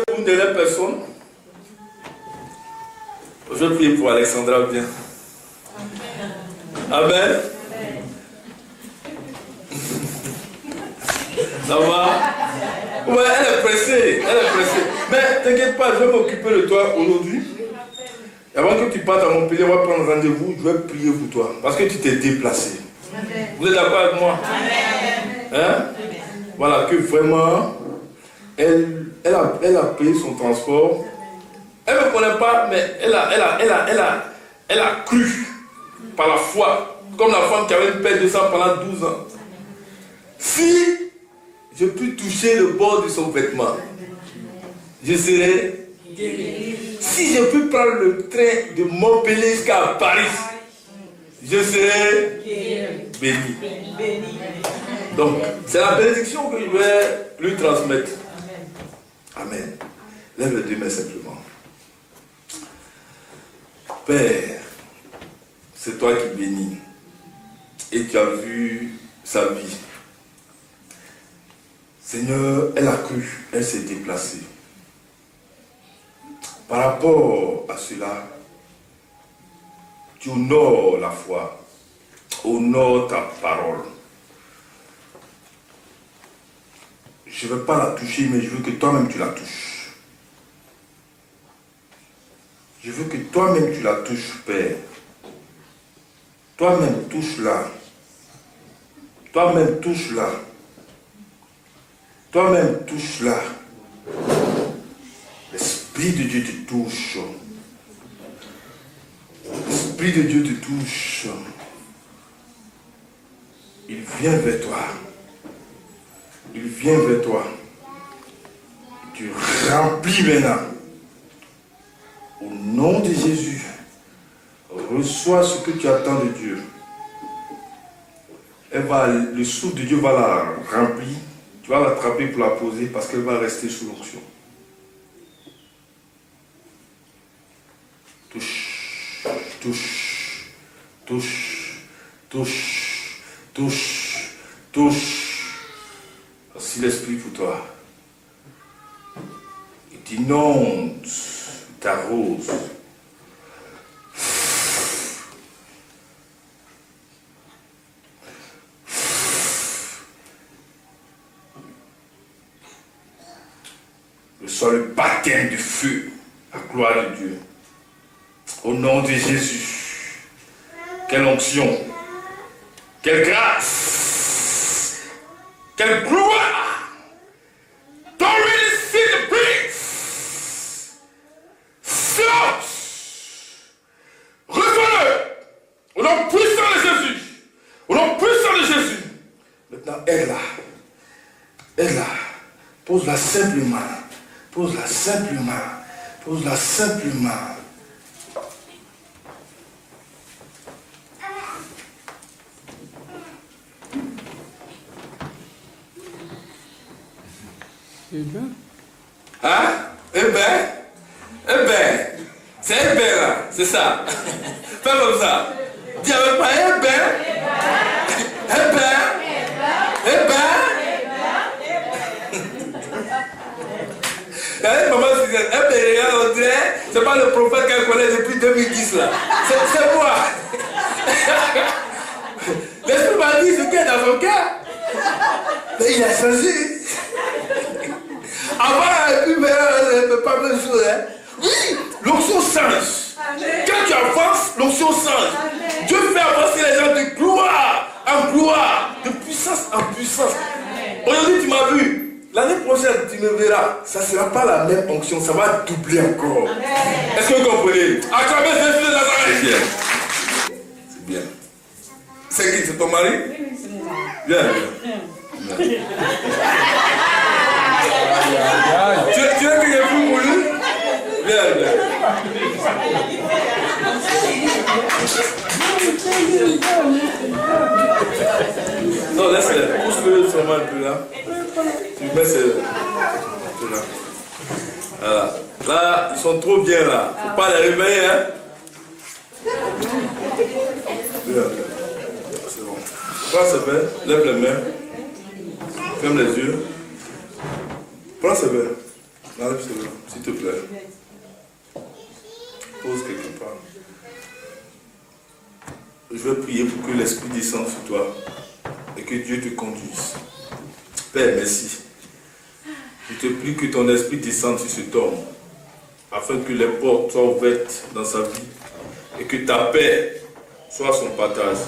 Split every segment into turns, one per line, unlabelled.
pour une dernière personne. Je vais prier pour Alexandra bien. Amen. Ça va? Ouais, elle est pressée. Mais t'inquiète pas, je vais m'occuper de toi aujourd'hui. Et avant que tu partes à Montpellier, on va prendre rendez-vous. Je vais prier pour toi. Parce que tu t'es déplacé. Vous êtes d'accord avec moi? Hein? Voilà, que vraiment, elle a payé son transport. Elle ne me connaît pas, mais elle a cru par la foi. Comme la femme qui avait une perte de sang pendant 12 ans. Si je puis toucher le bord de son vêtement, je serai guéri. Si je peux prendre le train de Montpellier jusqu'à Paris, je serai béni. Donc, c'est la bénédiction que je vais lui transmettre. Amen. Lève les deux mains simplement. Père, c'est toi qui bénis. Et tu as vu sa vie. Seigneur, elle a cru, elle s'est déplacée. Par rapport à cela, tu honores la foi, honore ta parole. Je ne veux pas la toucher, mais je veux que toi-même tu la touches. Je veux que toi-même tu la touches, Père. Toi-même touche-la. Toi-même touche-la. Toi-même touche-la. L'Esprit de Dieu te touche. L'Esprit de Dieu te touche. Il vient vers toi. Il vient vers toi. Tu remplis maintenant. Au nom de Jésus, reçois ce que tu attends de Dieu. Le souffle de Dieu va la remplir. Tu vas l'attraper pour la poser parce qu'elle va rester sous l'onction. Touche, touche, touche, touche, touche, touche. Voici l'Esprit pour toi. Il t'inonde, t'arrose. Reçois le baptême de feu, la gloire de Dieu. Au nom de Jésus. Quelle onction, quelle grâce, quelle gloire. Don't really see the prince. Silence. Reçois-le. Au nom puissant de Jésus. Au nom puissant de Jésus. Maintenant, aide-la. Aide-la. Pose-la simplement. Pose-la simplement. Pose-la simplement. Hein? Eh ben, c'est eh ben là, c'est ça. Fais comme ça. Dis avec moi, eh ben, maman se disait, eh ben, regarde, on dirait, c'est pas le prophète qu'elle connaît depuis 2010 là. C'est moi. L'esprit m'a dit ce qu'il y a dans son cœur. Mais il a changé. Avant, elle ne peut pas même chose. Hein? Oui, l'onction change. Quand tu avances, l'onction change. Dieu fait avancer les gens de gloire en gloire, de puissance en puissance. Aujourd'hui, tu m'as vu. L'année prochaine, tu me verras. Ça ne sera pas la même onction, ça va doubler encore. Est-ce que vous comprenez? Acclamez Jésus de Nazareth. C'est bien. C'est qui? C'est ton mari? Bien. Tu veux que je prie pour lui? Viens. Non, laisse-le. Pousse-le seulement un peu là. Tu mets là. Voilà. Là, ils sont trop bien là. Faut pas les réveiller, hein. Bien. C'est bon. Prends ce verre, lève les mains. Ferme les yeux. Prends ce verre. Enlève cela, s'il te plaît. Pose quelque part. Je vais prier pour que l'Esprit descende sur toi et que Dieu te conduise. Père, merci. Je te prie que ton esprit descende sur cet homme afin que les portes soient ouvertes dans sa vie et que ta paix soit son partage.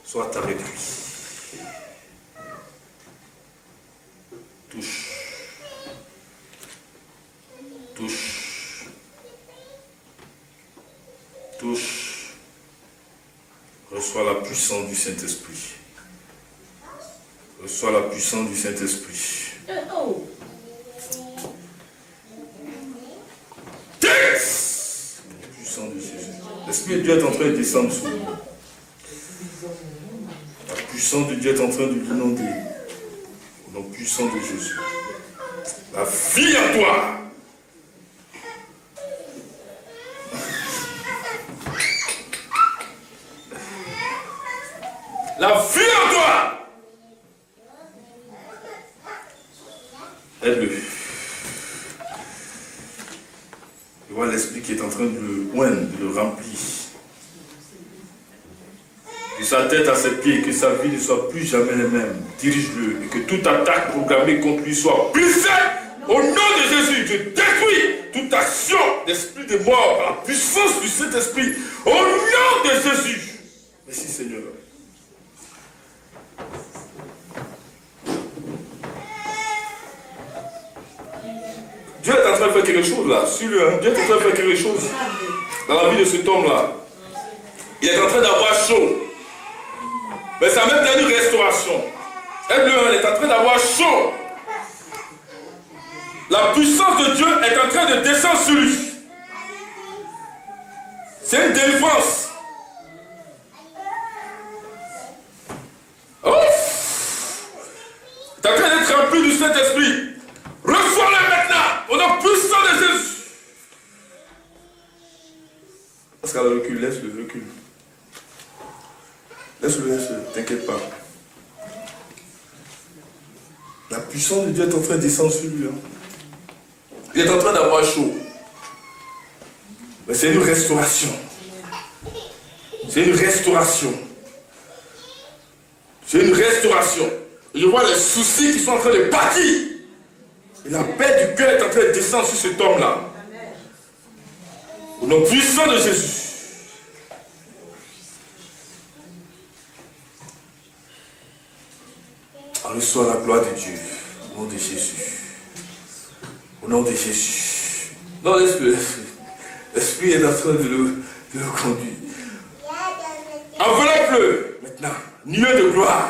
Sois avec lui. Touche. Touche. Touche. Reçois la puissance du Saint-Esprit. Reçois la puissance du Saint-Esprit. Puissance de Jésus. L'Esprit de Dieu est en train de descendre sur nous. La puissance de Dieu est en train de l'inonder. Au nom puissant de Jésus. La vie en toi. La vie en toi. Aide-le. Je vois l'esprit qui est en train de le oindre, de le remplir. De sa tête à ses pieds, que sa vie ne soit plus jamais la même. Dirige-le et que toute attaque programmée contre lui soit brisée. Au nom de Jésus, je détruis toute action d'esprit de mort par la puissance du Saint-Esprit. Au nom de Jésus. Merci Seigneur. Dieu est en train de faire quelque chose là. Suis-le, hein. Dieu est en train de faire quelque chose dans la vie de cet homme-là. Il est en train d'avoir chaud. Mais ça a même une restauration. Aide-le, il est en train d'avoir chaud. La puissance de Dieu est en train de descendre sur lui. C'est une délivrance. Oh! Tu es en train d'être rempli du Saint-Esprit. Reçois-le maintenant, au nom puissant de Jésus. Parce qu'à le recul, laisse-le, recule. Laisse-le, t'inquiète pas. La puissance de Dieu est en train de descendre sur lui. Hein. Il est en train d'avoir chaud. Mais c'est une restauration. C'est une restauration. C'est une restauration. Je vois les soucis qui sont en train de partir. Et la paix du cœur est en train de descendre sur cet homme-là. Au nom puissant de Jésus. Reçois la gloire de Dieu. Au nom de Jésus. Au nom de Jésus. Non, l'Esprit. L'Esprit est en train de le conduire. Enveloppe-le maintenant. Nuée de gloire.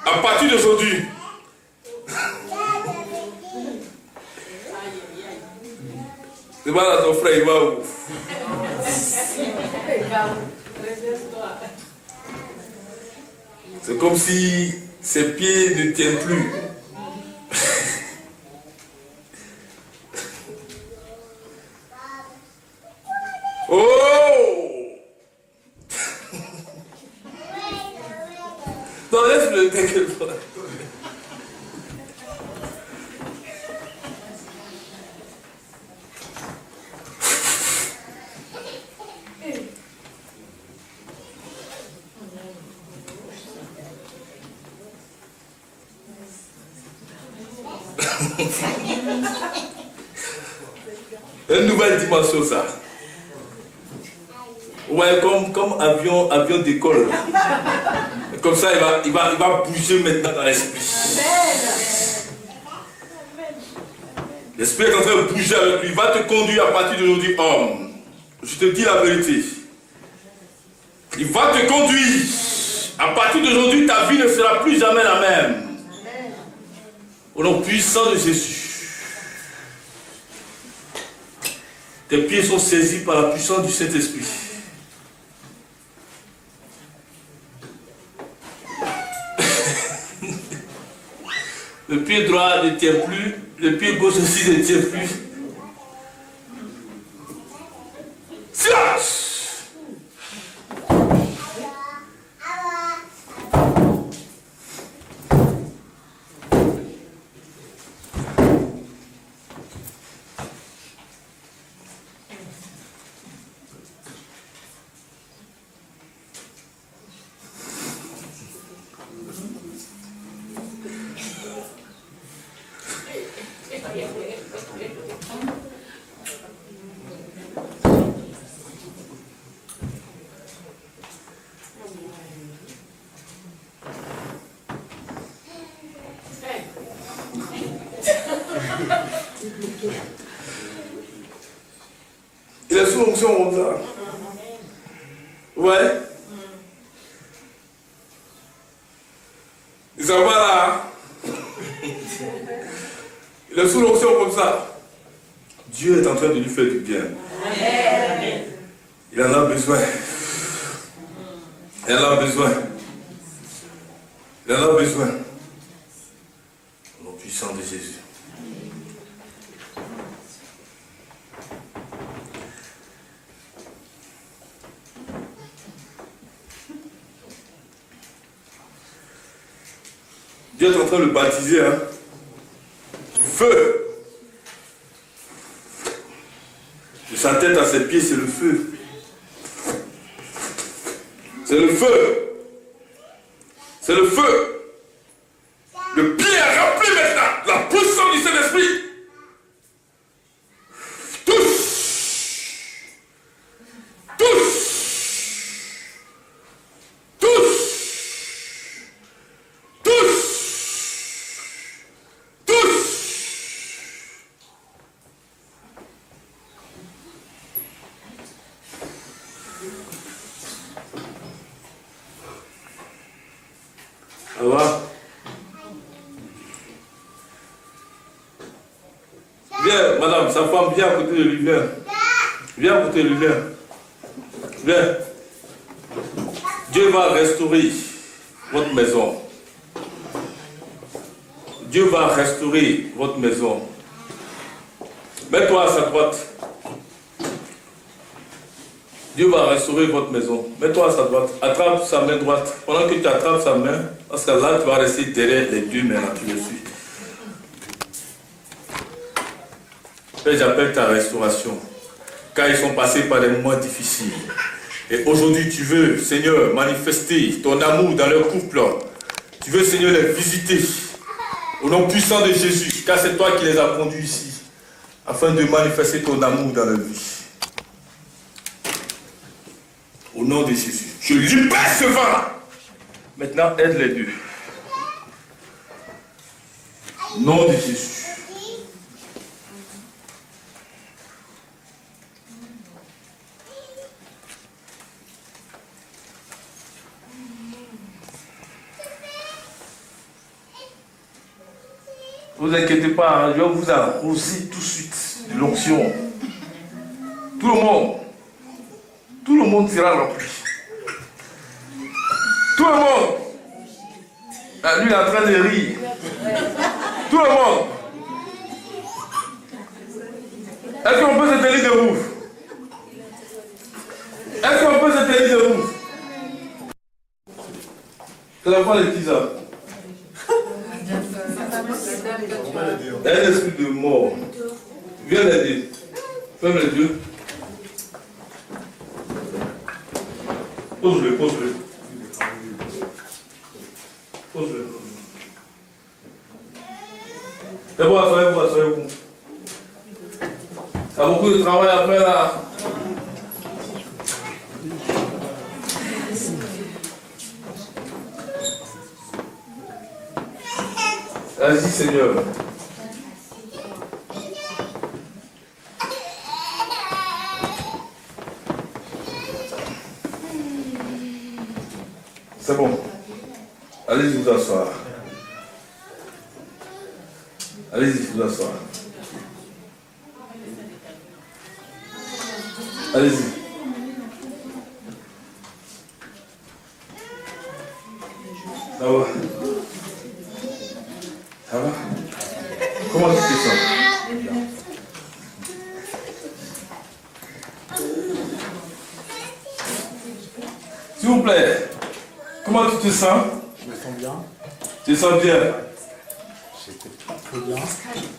À partir d'aujourd'hui. C'est pas là ton frère, il va où? C'est comme si ses pieds ne tiennent plus. Oh! Non, laisse-le, t'inquiète pas. Une nouvelle dimension, ça. Ouais, comme avion d'école. Comme ça, il va bouger maintenant dans l'esprit. L'esprit est en train de bouger avec lui. Il va te conduire à partir d'aujourd'hui, homme. Je te dis la vérité. Il va te conduire. À partir d'aujourd'hui, ta vie ne sera plus jamais la même. Au nom puissant de Jésus. Tes pieds sont saisis par la puissance du Saint-Esprit. Le pied droit ne tient plus, le pied gauche aussi ne tient plus. Silence! Il est sous l'onction comme ça. Ouais. Ça va là. Il est sous l'onction comme ça. Dieu est en train de lui faire du bien. Il en a besoin. Il en a besoin. Il en a besoin. Au nom puissant de Jésus. Dieu est en train de le baptiser. Hein? Feu. De sa tête à ses pieds, c'est le feu. C'est le feu. C'est le feu. Le pied est rempli maintenant. La puissance du Saint-Esprit. Touche. Touche. Touche. Touche. Touche. Ça va? Viens, madame, sa femme, viens à côté de lui, viens. Viens à côté de lui, viens. Viens. Dieu va restaurer votre maison. Dieu va restaurer votre maison. Mets-toi à sa droite. Dieu va restaurer votre maison. Mets-toi à sa droite. Attrape sa main droite. Pendant que tu attrapes sa main, parce que là, tu vas rester derrière les deux mains. Là, tu le suis. Père, j'appelle ta restauration. Car ils sont passés par des moments difficiles. Et aujourd'hui, tu veux, Seigneur, manifester ton amour dans leur couple. Tu veux, Seigneur, les visiter. Au nom puissant de Jésus. Car c'est toi qui les as conduits ici. Afin de manifester ton amour dans leur vie. Au nom de Jésus. Je libère ce vent. Maintenant, aide les deux. Au nom de Jésus. Ne vous inquiétez pas, hein, je vais vous arroser tout de suite de l'onction. Tout le monde sera rempli. Tout le monde. Ah, lui, il est en train de rire. Tout le monde. Est-ce qu'on peut se tenir debout? Est-ce qu'on peut se tenir debout? C'est la voix de qui ça? Il y a un esprit de mort. Viens l'aider. Ferme les yeux. Pose-le, pose-le. Pose-le. C'est bon, asseyez-vous, asseyez-vous. Il y a beaucoup de travail à faire là. Vas-y, Seigneur. C'est bon. Allez-y vous asseoir. Allez-y vous asseoir. Allez-y. Ça va? Ça va? Comment tu te sens? S'il vous plaît, comment tu te sens?
Je me sens bien.
Tu te sens bien?
J'étais très bien.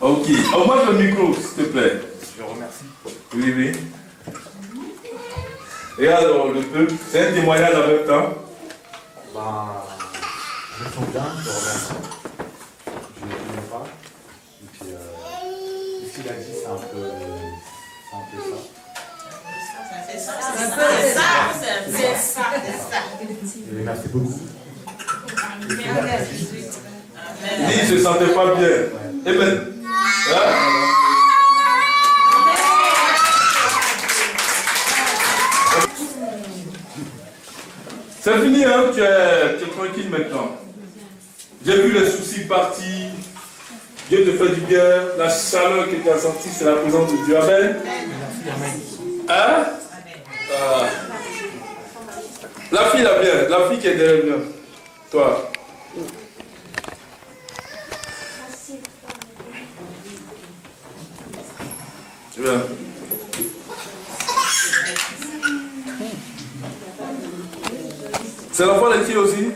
Ok. Augmente le micro, s'il te plaît.
Je remercie.
Oui, oui. Et alors, le peuple, c'est un témoignage en même temps.
Je me sens bien, je remercie. Je ne connais pas. Et puis, ce qu'il a dit, c'est un peu ça. Et merci beaucoup.
Lui, il ne se sentait pas bien. Et bien, hein? C'est fini, hein? Tu es tranquille maintenant. J'ai vu les soucis partir. Dieu te fait du bien. La chaleur que tu as sentie, c'est la présence de Dieu. Amen. Hein? Ah. La fille là bien. La fille qui est derrière bien. Toi. Tu viens. C'est l'enfant de qui aussi?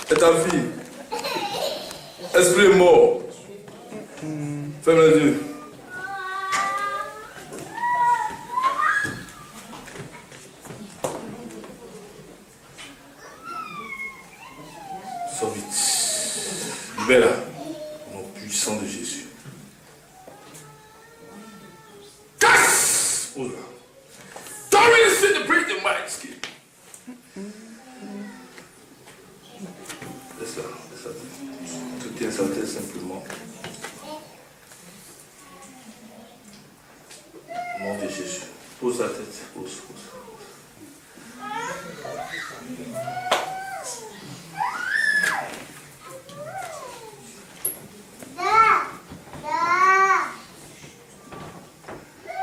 C'est ta fille. Esprit est mort. Ferme les yeux. Sors vite. Libère-la. Au nom puissant de Jésus. Casse! Oh là. Don't really sit to break the mind, skin. Laisse-la. Tout tient sa tête simplement. Au nom de Jésus. Pose la tête. Pose.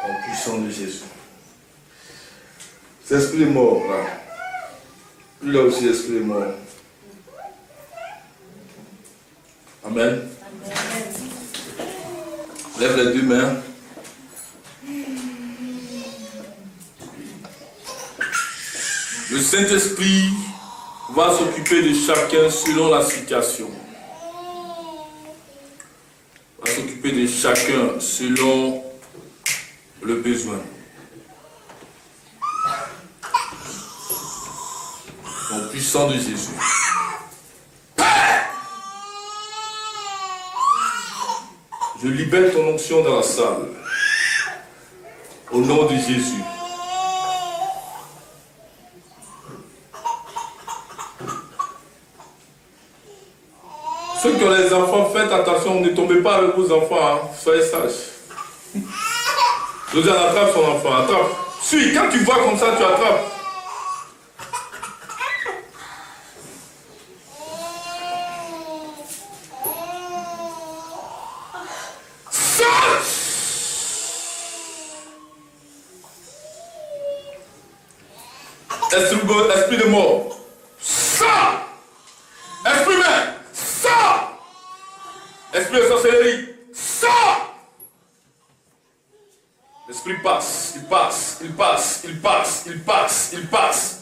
Au puissant de Jésus. Cet esprit est mort là. Lui là aussi, l'esprit est mort. Amen. Lève les deux mains. Le Saint-Esprit va s'occuper de chacun selon la situation. Va s'occuper de chacun selon le besoin. Au puissant de Jésus. Je libère ton onction dans la salle. Au nom de Jésus. Ceux qui ont les enfants, faites attention, ne tombez pas avec vos enfants. Hein. Soyez sages. Josiane, attrape son enfant. Attrape. Suis, quand tu vois comme ça, tu attrapes. Esprit de mort, sors! Esprit humain, sors! Esprit de sorcellerie, sors! L'esprit passe, il passe, il passe, il passe, il passe, il passe.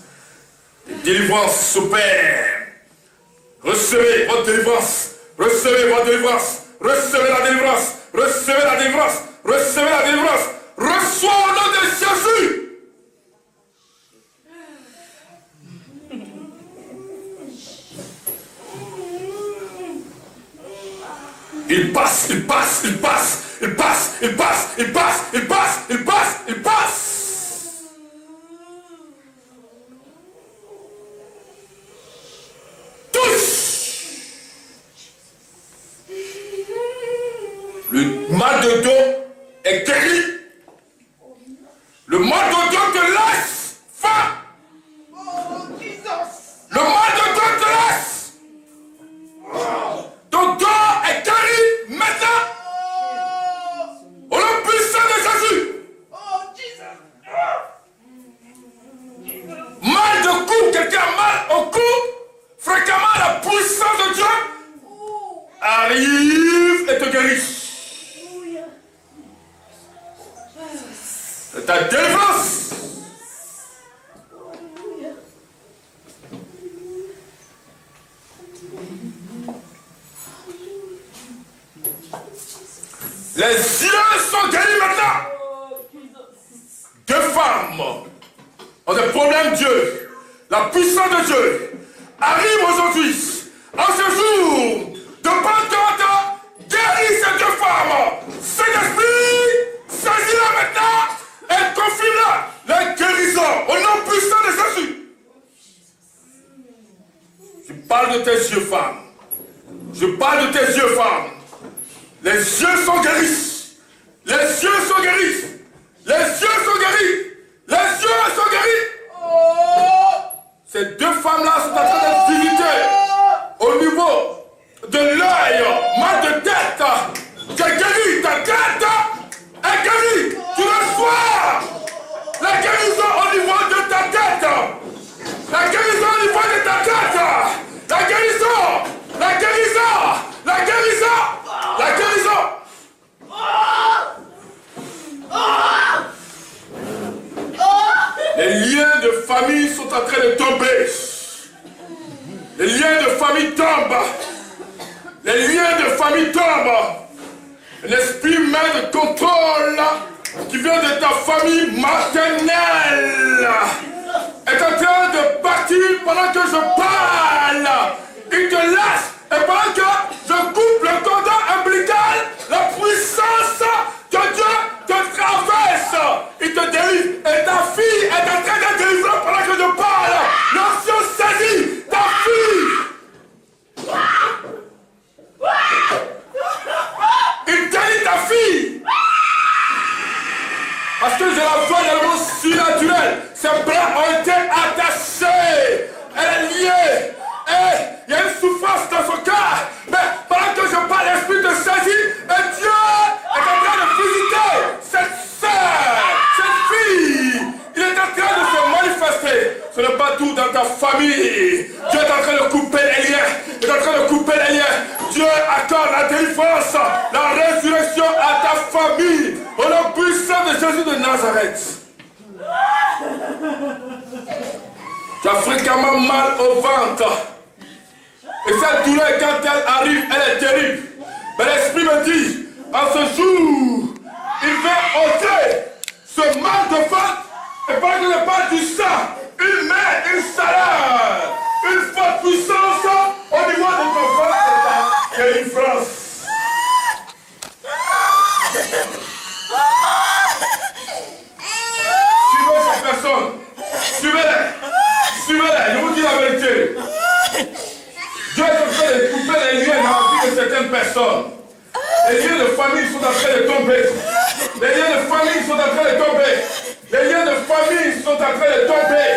La délivrance s'opère. Recevez votre délivrance, recevez votre délivrance, recevez la délivrance, recevez la délivrance, recevez la délivrance. Reçois au nom de Jésus. Il passe, il passe, il passe, il passe, il passe, il passe, il passe, il passe, il passe. Tous. Le mal de dos est guéri. Le mal de dos te laisse faim. Le mal de dos te laisse. Ton dos est guéri maintenant. Au nom puissant de Jésus. Mal de cou, quelqu'un a mal au cou. Fréquemment, la puissance de Dieu arrive et te guérit. C'est ta délivrance. Les yeux sont guéris maintenant. Deux femmes ont des problèmes, Dieu. La puissance de Dieu arrive aujourd'hui. En ce jour de Pentecôte, guéris ces deux femmes. Saint-Esprit, saisis-la maintenant et confirme-la la guérison au nom puissant de Jésus. Je parle de tes yeux, femme. Je parle de tes yeux, femme. Les yeux sont guéris. Les yeux sont guéris. Les yeux sont guéris. Les yeux sont guéris. Oh! Ces de famille sont en train de tomber. Les liens de famille tombent. Les liens de famille tombent. L'esprit même de contrôle qui vient de ta famille maternelle est en train de partir pendant que je parle. Il te laisse. Et pendant que je coupe le cordon ombilical, la puissance que Dieu te traverse, il te délivre. Et ta fille est en train de délivrer pendant que je parle. L'ancien saisit ta fille. Il délivre ta fille. Parce que je la vois dans le monde surnaturel. Ses bras ont été attachés. Elle est liée. Et il y a une souffrance dans son cœur. Mais pendant que je parle, l'esprit te saisit. Et Dieu est en train de visiter cette sœur, cette fille. Il est en train de se manifester. Ce n'est pas tout dans ta famille. Dieu est en train de couper les liens. Il est en train de couper les liens. Dieu accorde la délivrance, la résurrection à ta famille. Au nom puissant de Jésus de Nazareth. Tu as fréquemment mal au ventre. Et cette douleur, quand elle arrive, elle est terrible. Mais l'esprit me dit, en ce jour, il va ôter ce mal de ventre. Et pas que je parle du sang, il met une chaleur, une forte puissance au niveau de ton ventre et ta délivrance. Suivez cette personne. Suivez-les. Suivez-les. Je vous dis la vérité. Dieu est en train de couper les liens dans la vie de certaines personnes. Les liens de famille sont en train de tomber. Les liens de famille sont en train de tomber. Les liens de famille sont en train de tomber.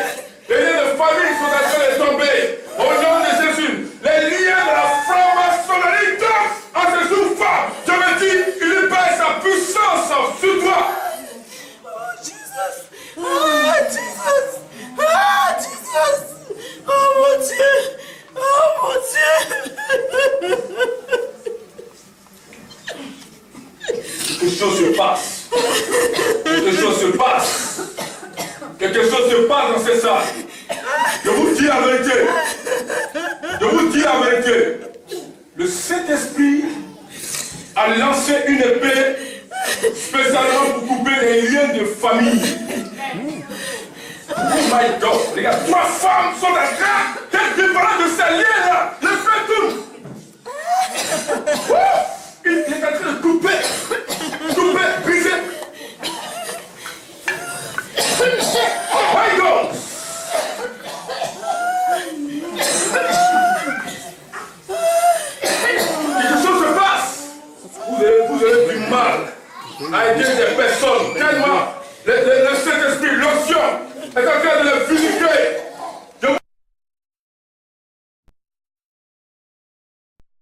Les liens de famille sont en train de tomber. Au nom de Jésus, les liens de la franc-maçonnerie tombent en ce jour fort. Je me dis, il libère sa puissance sur toi.
Oh Jesus! Oh Jesus! Oh Jesus! Oh mon Dieu! Oh mon Dieu!
Quelque chose se passe. Quelque chose se passe. Quelque chose se passe dans ces salles. Je vous dis la vérité. Je vous dis la vérité. Le Saint-Esprit a lancé une épée spécialement pour couper les liens de famille. Oh my God. Regarde, 3 femmes sont en train d'être débarrassées de ces liens-là. Le feu tourne. Il est en train de couper, briser. Oh my God! Quelque chose se passe. Vous avez du mal à aider des personnes. Tellement le Saint-Esprit, l'onction est en train